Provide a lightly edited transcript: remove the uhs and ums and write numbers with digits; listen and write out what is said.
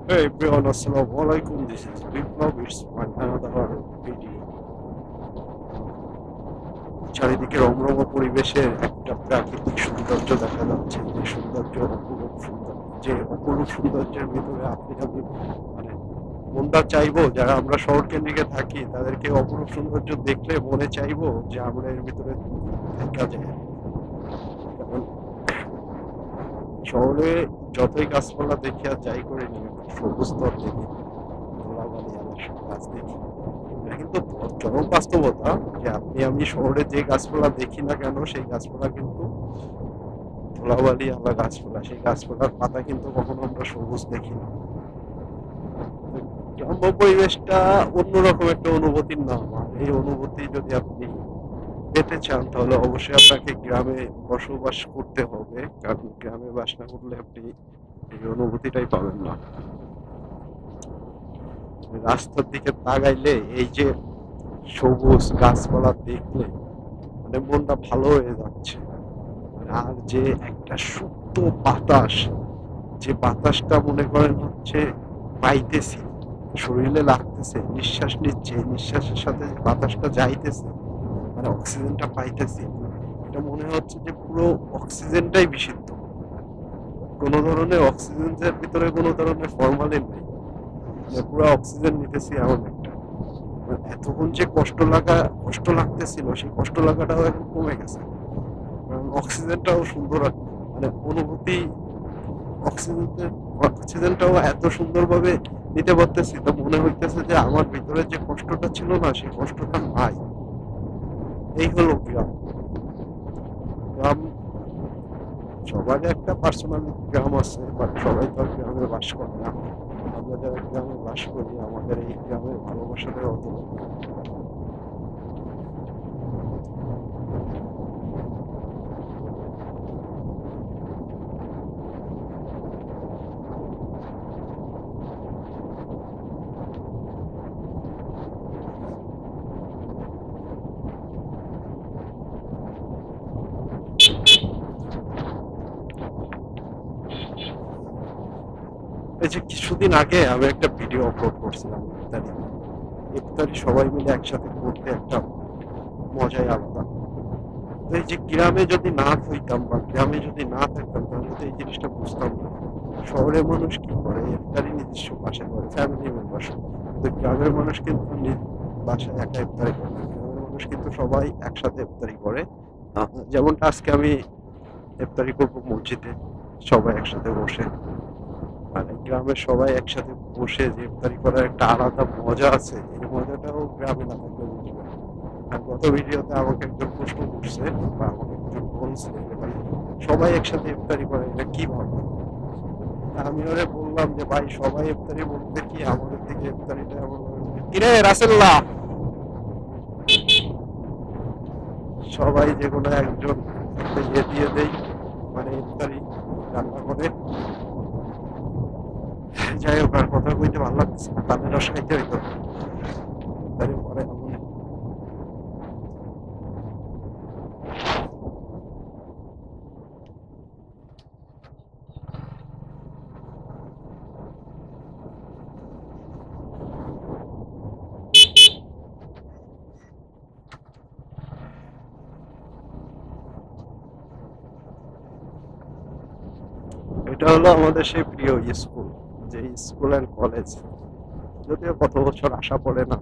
Hey everyone, Assalamu alaikum. This is Biplab. It's my another video. চারিদিকে রমরম পরিবেশের একটা প্রাকৃতিক সৌন্দর্য দেখা যাচ্ছে, যে সৌন্দর্য অপরূপ সুন্দর, যে অপরূপ সৌন্দর্যের ভিতরে আপনি আমি মানে মনটা চাইবো, যারা আমরা শহর কেন্দ্রিকে থাকি তাদেরকে অপরূপ সৌন্দর্য দেখলে মনে চাইবো যে আমরা এর ভিতরে থাকা যায়। কারণ শহরে যতই গাছপালা দেখি আর যাই করে নিই, সবুজ স্তর দেখি, ধুলাবালি আবার সব গাছ দেখি, এটা কিন্তু চরম বাস্তবতা যে আপনি আমি শহরে যে গাছপালা দেখি না কেন সেই গাছপালা কিন্তু ধুলাবালি আলা গাছপালা, সেই গাছপালার পাতা কিন্তু কখনো আমরা সবুজ দেখি না। গ্রাম্য পরিবেশটা অন্যরকম একটা অনুভূতির নাম, আর এই অনুভূতি যদি আপনি পেতে চান তাহলে অবশ্যই আপনাকে গ্রামে বসবাস করতে হবে, কারণ গ্রামে বাস না করলে আপনি এই অনুভূতিটাই পাবেন না। রাস্তার দিকে তাকাইলে এই যে সবুজ গাছপালা দেখলে মানে মনটা ভালো হয়ে যাচ্ছে। আর যে একটা সুপ্ত বাতাস, যে বাতাসটা মনে করেন হচ্ছে পাইতেছি, শরীরে লাগতেছে, নিঃশ্বাস নিচ্ছে, নিঃশ্বাসের সাথে বাতাসটা যাইতেছে, মানে অক্সিজেনটা পাইতেছি, এটা মনে হচ্ছে যে পুরো অক্সিজেনটাই বিশুদ্ধ। কোনো ধরনের অক্সিজেনের ভিতরে কোনো ধরনের ফরমালিন নেই, মানে পুরো অক্সিজেন নিতেছি এমন একটা। এতক্ষণ যে কষ্ট লাগতেছিল সেই কষ্ট লাগাটাও এখন কমে গেছে, কারণ অক্সিজেনটাও সুন্দর, মানে অনুভূতি, অক্সিজেনটাও এত সুন্দরভাবে নিতে পারতেছি, তো মনে হইতেছে যে আমার ভিতরে যে কষ্টটা ছিল না সেই কষ্টটা নাই। এই হলো গ্রাম। গ্রাম সবারই একটা পার্সোনাল গ্রাম আছে, বাট সবাই তো গ্রামে বাস করে না। আমরা যারা গ্রামে বাস করি আমাদের এই গ্রামের ভালোবাসাটাই অত। এই যে কিছুদিন আগে আমি একটা ভিডিও আপলোড করছিলাম ইফতারি, ইফতারি সবাই মিলে একসাথে করতে একটা মজাই আলাদা। তো এই যে গ্রামে যদি না হইতাম বা গ্রামে যদি না থাকতাম তাহলে তো এই জিনিসটা বুঝতাম না। শহরের মানুষ কি করে, ইফতারি নিজস্ব বাসায় করে, ফ্যামিলি মেম্বার, কিন্তু গ্রামের মানুষ কিন্তু বাসায় একা ইফতারি করে না। গ্রামের মানুষ কিন্তু সবাই একসাথে ইফতারি করে। যেমনটা আজকে আমি ইফতারি করবো মসজিদে, সবাই একসাথে বসে, মানে গ্রামের সবাই একসাথে বসে যে ইফতারি করার একটা আলাদা মজা আছে, এই মজাটাও গ্রামে না থাকলে বুঝবে। আর গত ভিডিওতে আমাকে একজন প্রশ্ন করছে বা আমাকে একজন বলছে যে ভাই সবাই একসাথে ইফতারি করে এটা কিভাবে। আমি ওরে বললাম যে ভাই সবাই ইফতারি বলতে কি আমাদের দিকে ইফতারিটা এমন কিরে রাসেল্লাহ, সবাই যে কোনো একজন একটা ইয়ে দিয়ে দেই, মানে ইফতারি রান্না করে। যাই হোক, আর কথা কইতে ভালো লাগছে না, কানের রস খাইতে হইতো ইফতারি পরে এমন। এটা হলো আমাদের সেই প্রিয় স্কুল, যে স্কুল অ্যান্ড কলেজ, যদিও কত বছর আসা পড়ে না,